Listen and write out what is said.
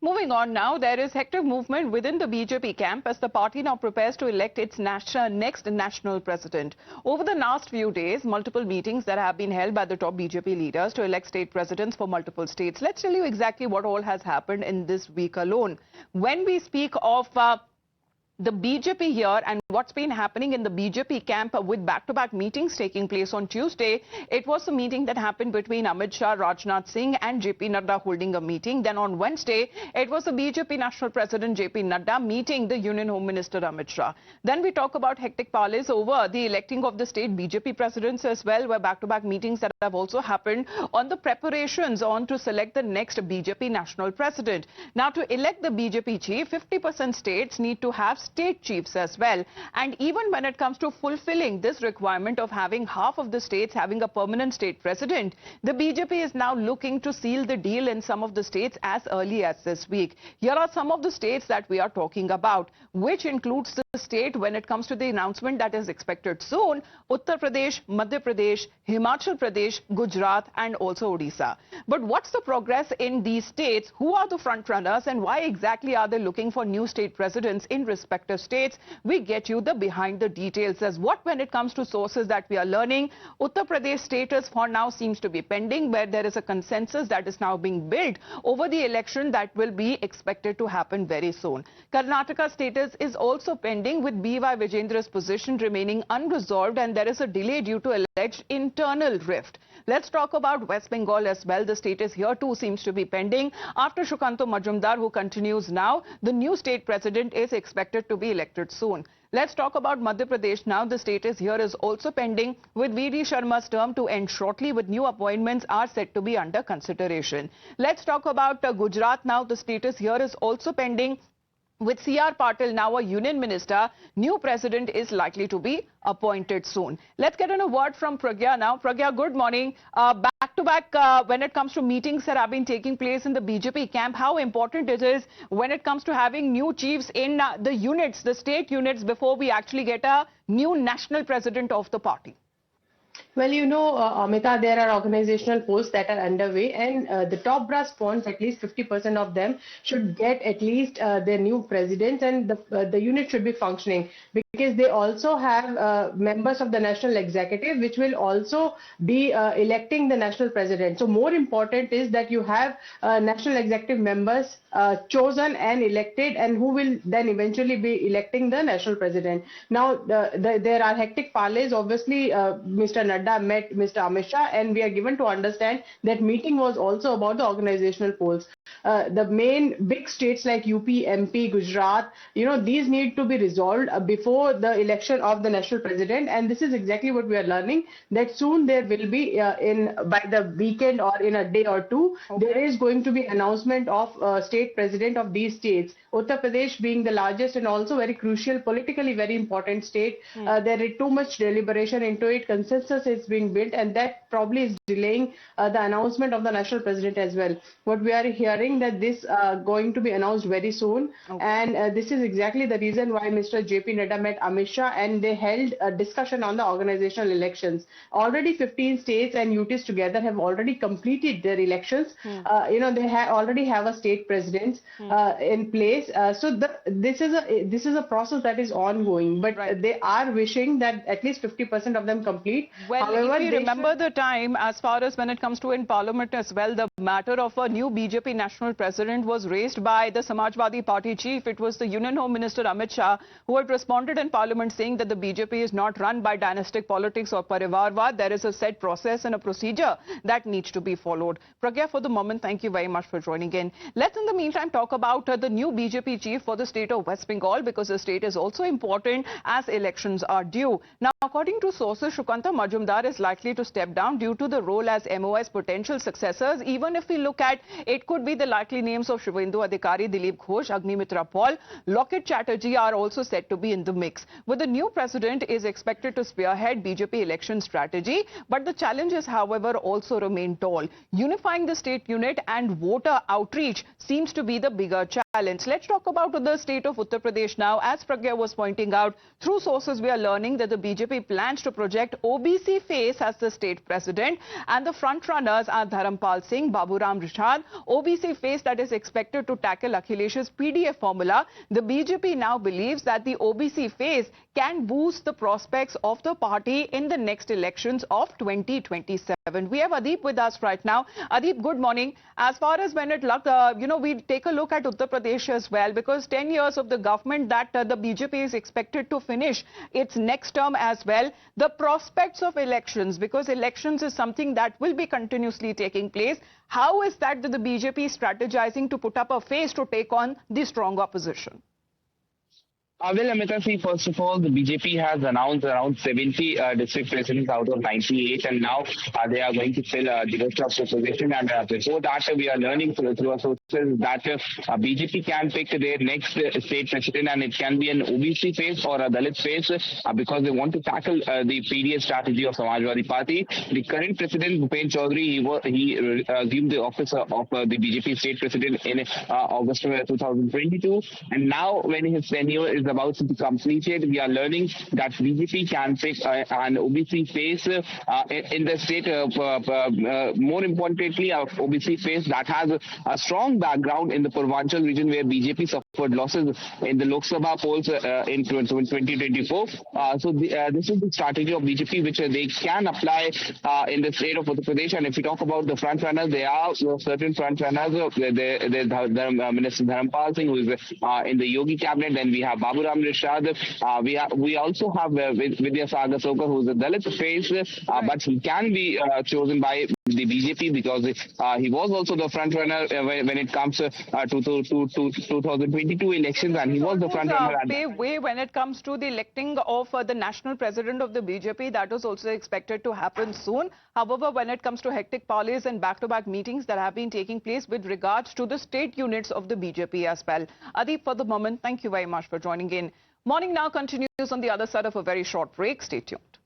Moving on now, there is hectic movement within the BJP camp as the party now prepares to elect its next national president. Over the last few days, multiple meetings that have been held by the top BJP leaders to elect state presidents for multiple states. Let's tell you exactly what all has happened in this week alone. When we speak of the BJP here and what's been happening in the BJP camp with back-to-back meetings taking place on Tuesday. It was a meeting that happened between Amit Shah, Rajnath Singh and JP Nadda holding a meeting. Then on Wednesday, it was the BJP National President JP Nadda meeting the Union Home Minister Amit Shah. Then we talk about hectic parleys over the electing of the state BJP presidents as well, where back-to-back meetings that have also happened on the preparations on to select the next BJP national president. Now, to elect the BJP chief, 50% states need to have state chiefs as well. And even when it comes to fulfilling this requirement of having half of the states having a permanent state president, the BJP is now looking to seal the deal in some of the states as early as this week. Here are some of the states that we are talking about, which includes the state when it comes to the announcement that is expected soon: Uttar Pradesh, Madhya Pradesh, Himachal Pradesh, Gujarat and also Odisha. But what's the progress in these states? Who are the front runners and why exactly are they looking for new state presidents in respective states? We get you the behind the details as what when it comes to sources that we are learning. Uttar Pradesh status for now seems to be pending, where there is a consensus that is now being built over the election that will be expected to happen very soon. Karnataka status is also pending, with B.Y. Vijendra's position remaining unresolved, and there is a delay due to alleged internal rift. Let's talk about West Bengal as well. The status here too seems to be pending. After Shukanto Majumdar, who continues now, the new state president is expected to be elected soon. Let's talk about Madhya Pradesh now. The status here is also pending, with V.D. Sharma's term to end shortly, with new appointments are set to be under consideration. Let's talk about Gujarat now. The status here is also pending, with C.R. Patil now a union minister. New president is likely to be appointed soon. Let's get in a word from Pragya now. Pragya, good morning. Back-to-back, when it comes to meetings that have been taking place in the BJP camp, how important it is when it comes to having new chiefs in the units, the state units, before we actually get a new national president of the party? Well, Amita, there are organizational polls that are underway, and the top brass pawns, at least 50% of them, should get at least their new presidents, and the unit should be functioning, because they also have members of the national executive, which will also be electing the national president. So more important is that you have national executive members chosen and elected, and who will then eventually be electing the national president. Now, there are hectic parleys. Obviously, Mr. Nadda met Mr. Amit Shah, and we are given to understand that meeting was also about the organizational polls. The main big states like UP, MP, Gujarat, these need to be resolved before the election of the national president, and this is exactly what we are learning, that soon there will be by the weekend or in a day or two, there is going to be announcement of state president of these states. Uttar Pradesh being the largest and also very crucial, politically very important state. There is too much deliberation into it. Consensus is being built, and that probably is delaying the announcement of the national president as well. What we are hearing that this going to be announced very soon, and this is exactly the reason why Mr. JP Nadda met Amit Shah, and they held a discussion on the organizational elections. Already 15 states and UTs together have already completed their elections. They already have a state president in place. So this is a process that is ongoing, but they are wishing that at least 50% of them complete. Well, however, if we remember the time, as far as when it comes to in Parliament as well, the matter of a new BJP national president was raised by the Samajwadi Party chief. It was the Union Home Minister Amit Shah who had responded in Parliament saying that the BJP is not run by dynastic politics or parivarwad. There is a set process and a procedure that needs to be followed. Pragya, for the moment, thank you very much for joining in. Let's in the meantime talk about the new BJP chief for the state of West Bengal, because the state is also important as elections are due. Now, according to sources, Shukanto Majumdar is likely to step down due to the role as MOS potential successors. Even if we look at, it could be the likely names of Shivendu Adhikari, Dilip Ghosh, Agnimitra Paul, Lockett Chatterjee are also said to be in the mix. With the new president is expected to spearhead BJP election strategy, but the challenges, however, also remain tall. Unifying the state unit and voter outreach seems to be the bigger challenge. silence. Let's talk about the state of Uttar Pradesh now. As Pragya was pointing out, through sources we are learning that the BJP plans to project OBC face as the state president, and the front runners are Dharampal Singh, Baburam Rishad. OBC face that is expected to tackle Akhilesh's PDF formula. The BJP now believes that the OBC face can boost the prospects of the party in the next elections of 2027. We have Adeep with us right now. Adeep, good morning. As far as when it luck, we take a look at Uttar Pradesh as well, because 10 years of the government that the BJP is expected to finish its next term as well. The prospects of elections, because elections is something that will be continuously taking place. How is that the BJP is strategizing to put up a face to take on the strong opposition? Well, Amita, see, first of all, the BJP has announced around 70 district presidents out of 98, and now they are going to fill the rest of the position. And before that, we are learning through our sources that BJP can pick their next state president, and it can be an OBC face or a Dalit face, because they want to tackle the PDS strategy of Samajwadi Party. The current president, Bhupen Chaudhary, he assumed the office of the BJP state president in August 2022, and now when his tenure is about to be completed, we are learning that BJP can pick an OBC face in the state. More importantly, a OBC face that has a strong background in the Purvanchal region, where BJP suffered losses in the Lok Sabha polls in 2024. This is the strategy of BJP, which they can apply in the state of Uttar Pradesh. And if we talk about the front runners, there are certain front runners. There's Minister Dharampal Singh, who is in the Yogi cabinet. Then we have Baburam Rishad. We also have Vidya Sagar Sokar, who is a Dalit face, but he can be chosen by the BJP because he was also the front runner when it comes to 2022 elections, and he was the front runner. Way when it comes to the electing of the national president of the BJP, that is also expected to happen soon. However, when it comes to hectic parleys and back-to-back meetings that have been taking place with regards to the state units of the BJP as well. Adeep, for the moment, thank you very much for joining in. Morning Now continues on the other side of a very short break. Stay tuned.